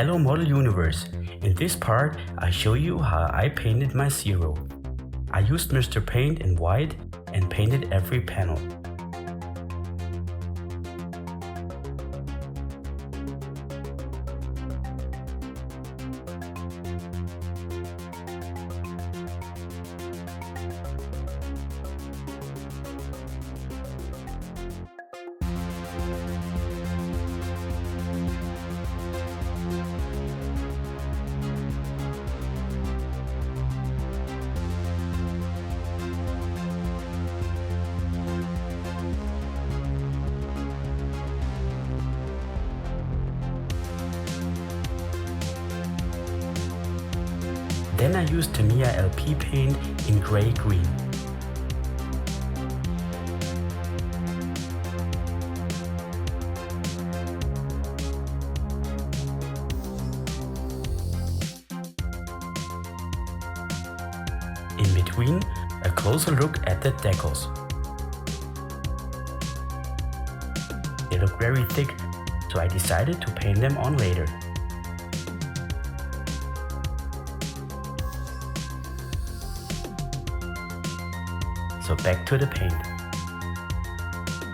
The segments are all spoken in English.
Hello Model Universe! In this part I show you how I painted my Zero. I used Mr. Paint in white and painted every panel. Then I used Tamiya LP Paint in gray-green. In between, a closer look at the decals. They look very thick, so I decided to paint them on later. So back to the paint.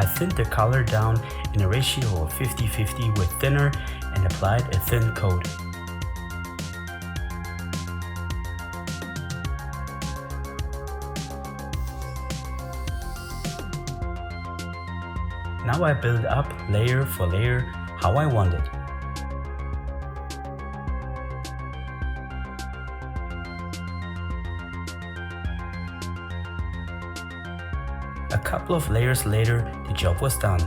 I thinned the color down in a ratio of 50-50 with thinner and applied a thin coat. Now I build up layer for layer how I want it. A couple of layers later, the job was done.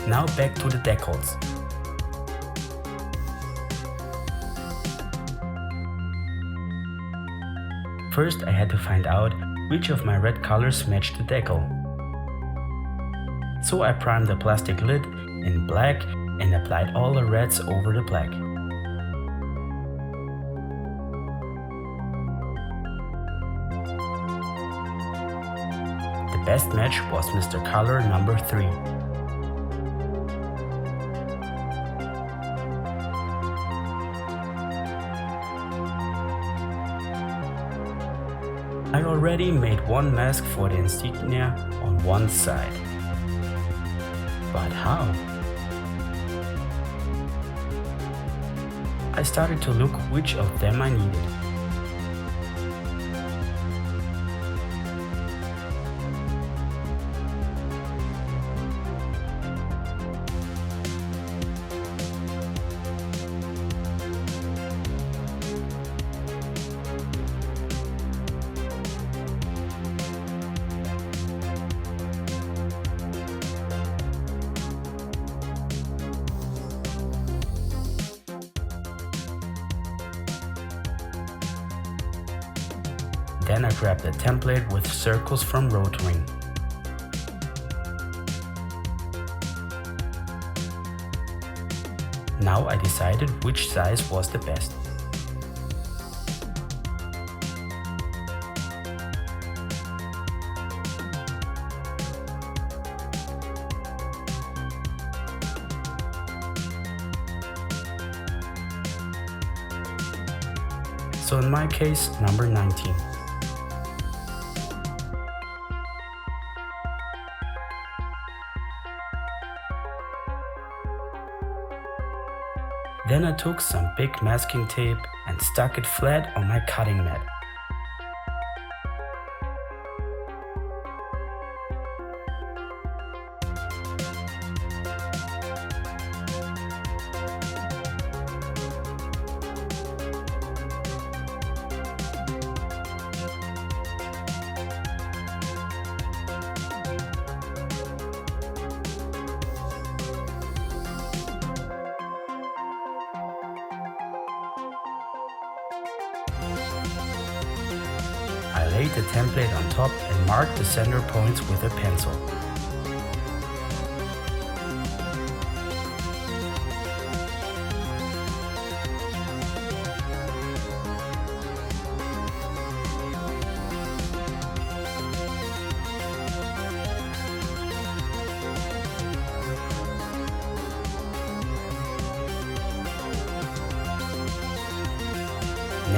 Now back to the decals. First I had to find out which of my red colors matched the decal. So I primed the plastic lid in black and applied all the reds over the black. The best match was Mr. Color number 3. I already made one mask for the insignia on one side. But how? I started to look which of them I needed. Then I grabbed a template with circles from Rotring. Now I decided which size was the best. So in my case, number 19. Then I took some big masking tape and stuck it flat on my cutting mat. I laid the template on top and marked the center points with a pencil.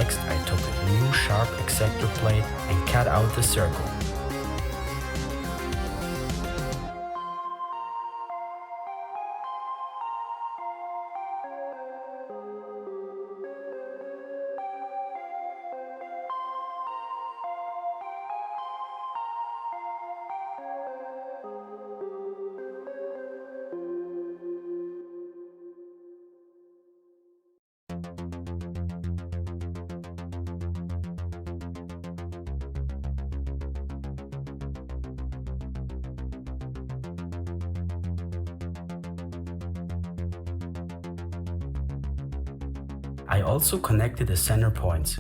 Next, I took a new sharp X-Acto plate and cut out the circle. I also connected the center points.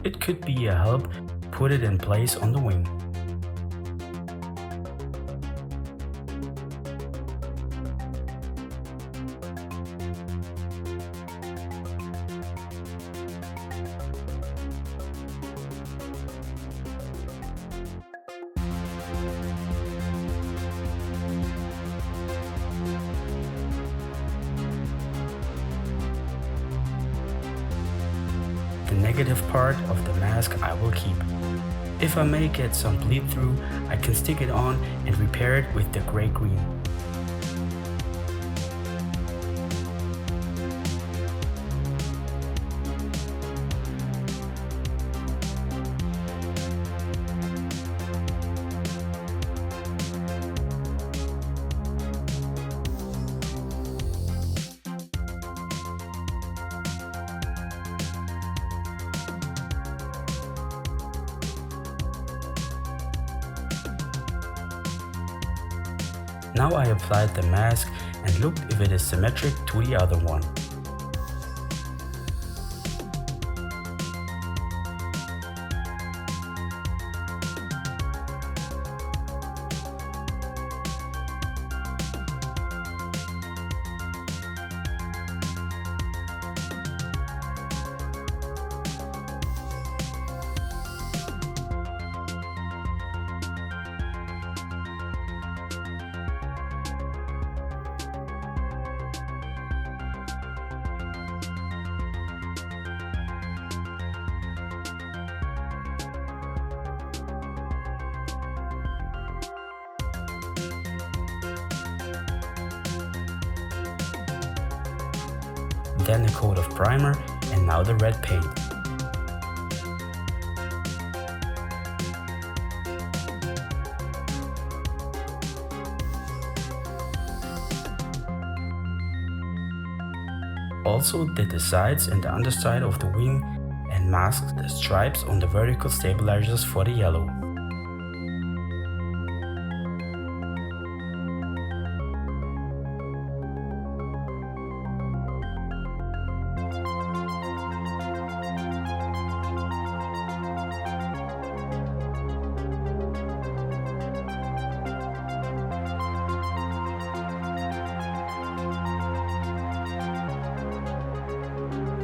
It could be a help put it in place on the wing. The negative part of the mask I will keep. If I may get some bleed through, I can stick it on and repair it with the gray-green. Now I applied the mask and looked if it is symmetric to the other one. Then a coat of primer and now the red paint. Also did the sides and the underside of the wing and masked the stripes on the vertical stabilizers for the yellow.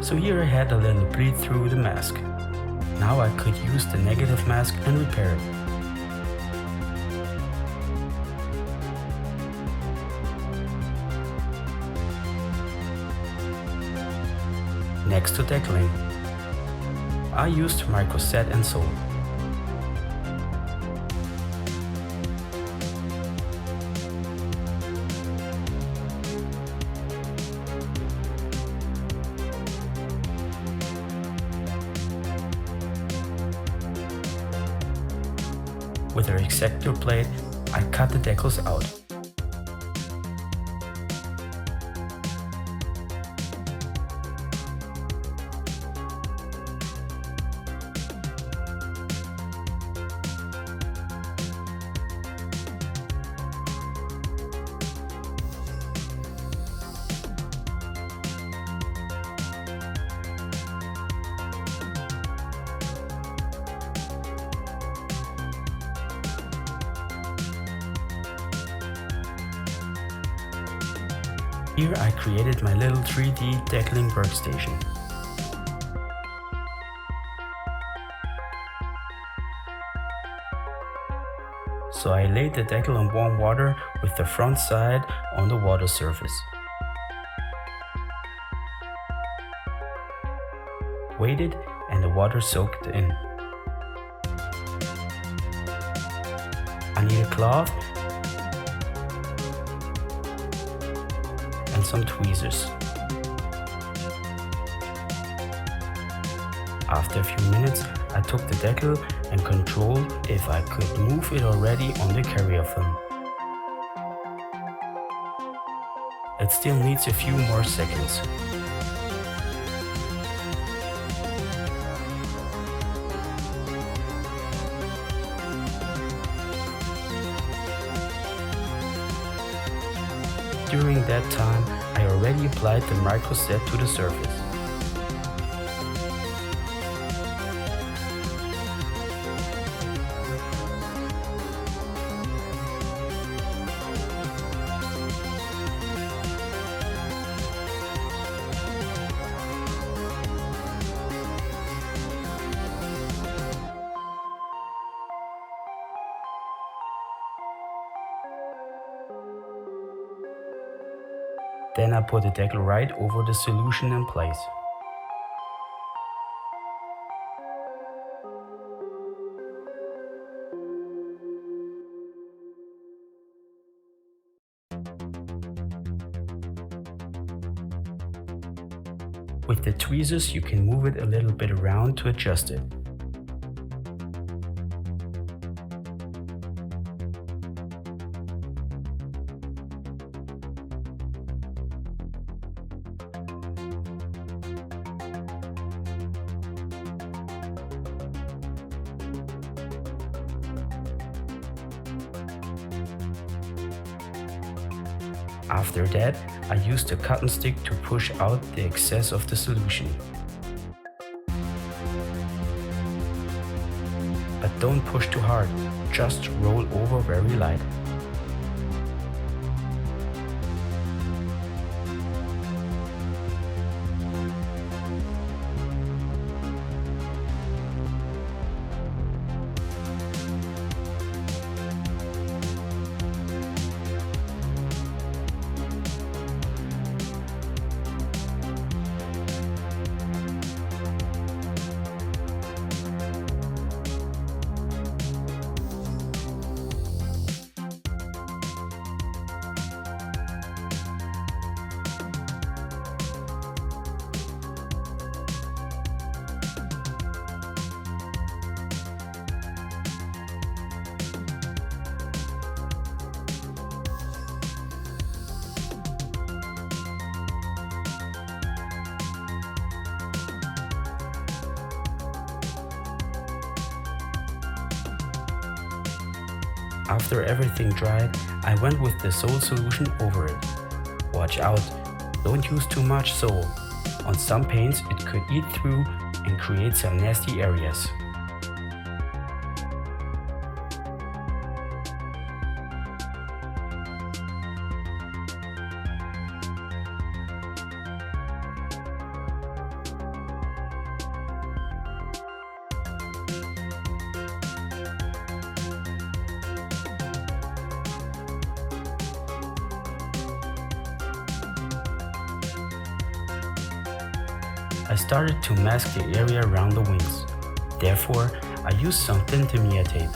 So here I had a little bleed through the mask. Now I could use the negative mask and repair it. Next to decaling, I used micro set and sole. With a X-Acto plate, I cut the decals out. Here I created my little 3D decaling workstation. So I laid the decal in warm water with the front side on the water surface. Waited and the water soaked in. I need a cloth and some tweezers. After a few minutes, I took the decal and controlled if I could move it already on the carrier film. It still needs a few more seconds. During that time, I already applied the microset to the surface. Then I put the decal right over the solution in place. With the tweezers, you can move it a little bit around to adjust it. After that, I used a cotton stick to push out the excess of the solution. But don't push too hard, just roll over very light. After everything dried, I went with the sole solution over it. Watch out, don't use too much sole. On some paints it could eat through and create some nasty areas. I started to mask the area around the wings. Therefore, I used some thin Tamiya tape.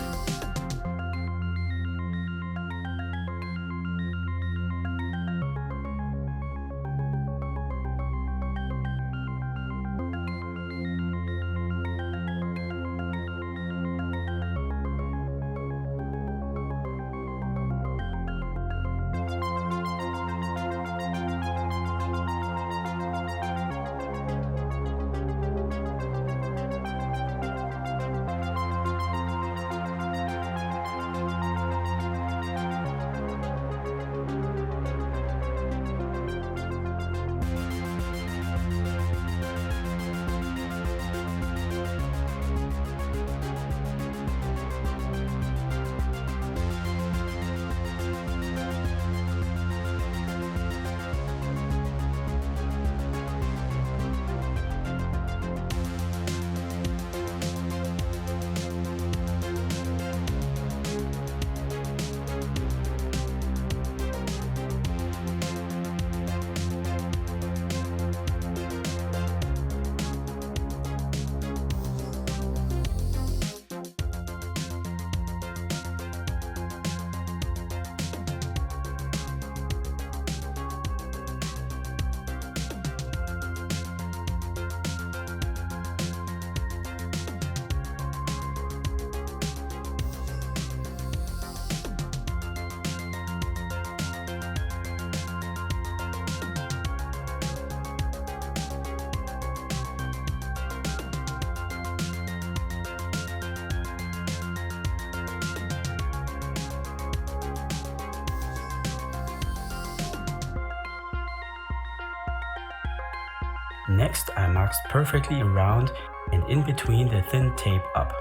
Next, I marked perfectly around and in between the thin tape up.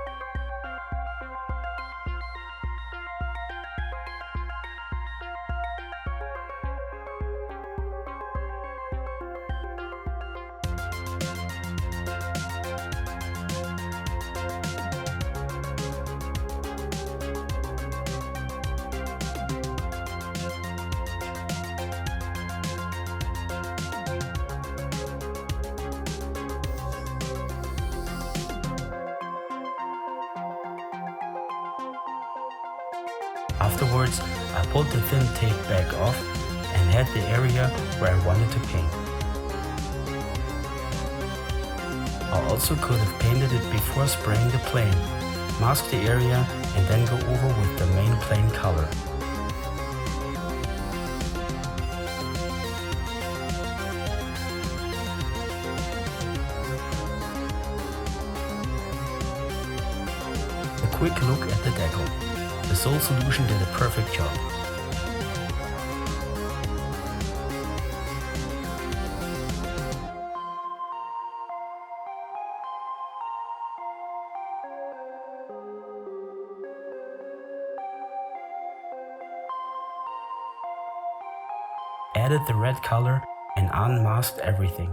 Afterwards, I pulled the thin tape back off and had the area where I wanted to paint. I also could have painted it before spraying the plane, mask the area and then go over with the main plane color. A quick look at the decal. The Sol solution did a perfect job. Added the red color and unmasked everything.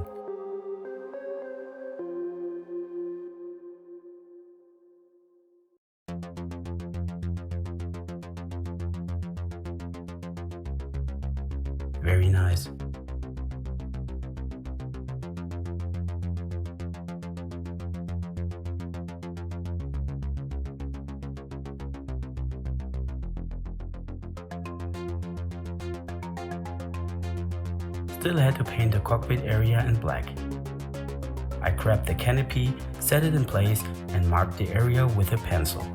Very nice. Still had to paint the cockpit area in black. I grabbed the canopy, set it in place and marked the area with a pencil.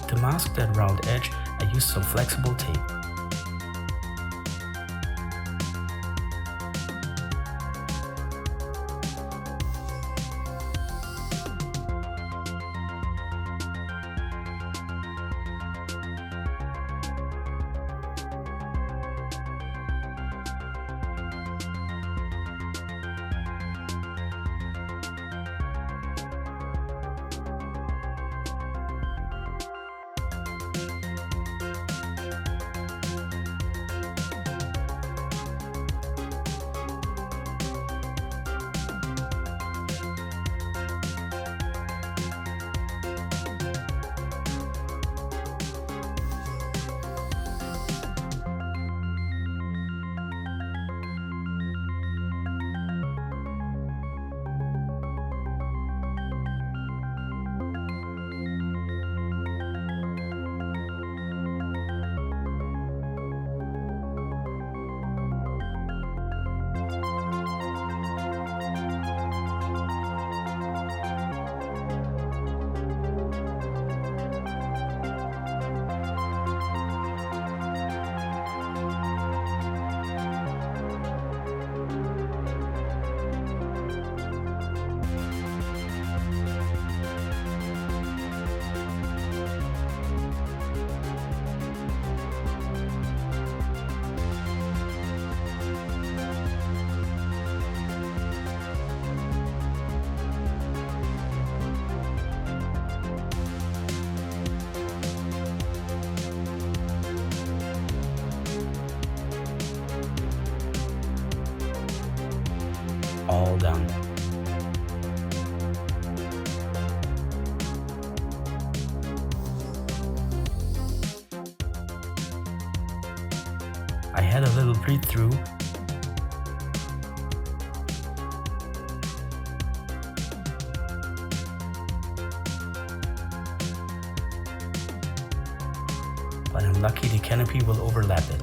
To mask that round edge, I used some flexible tape. all done. I had a little read through. But I'm lucky the canopy will overlap it.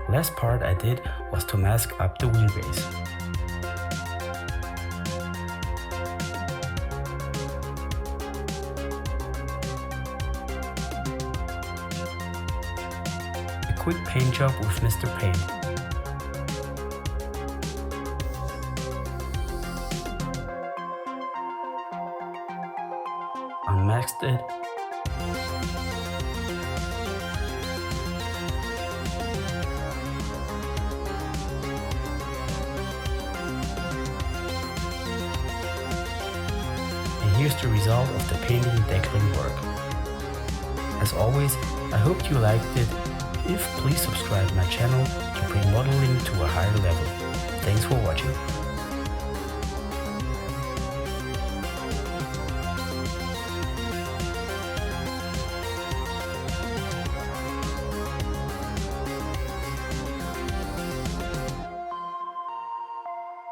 Last part I did was to mask up the wheelbase. A quick paint job with Mr. Paint. Unmasked it. Here's the result of the painting and decaling work. As always, I hope you liked it. If, please subscribe my channel to bring modeling to a higher level. Thanks for watching.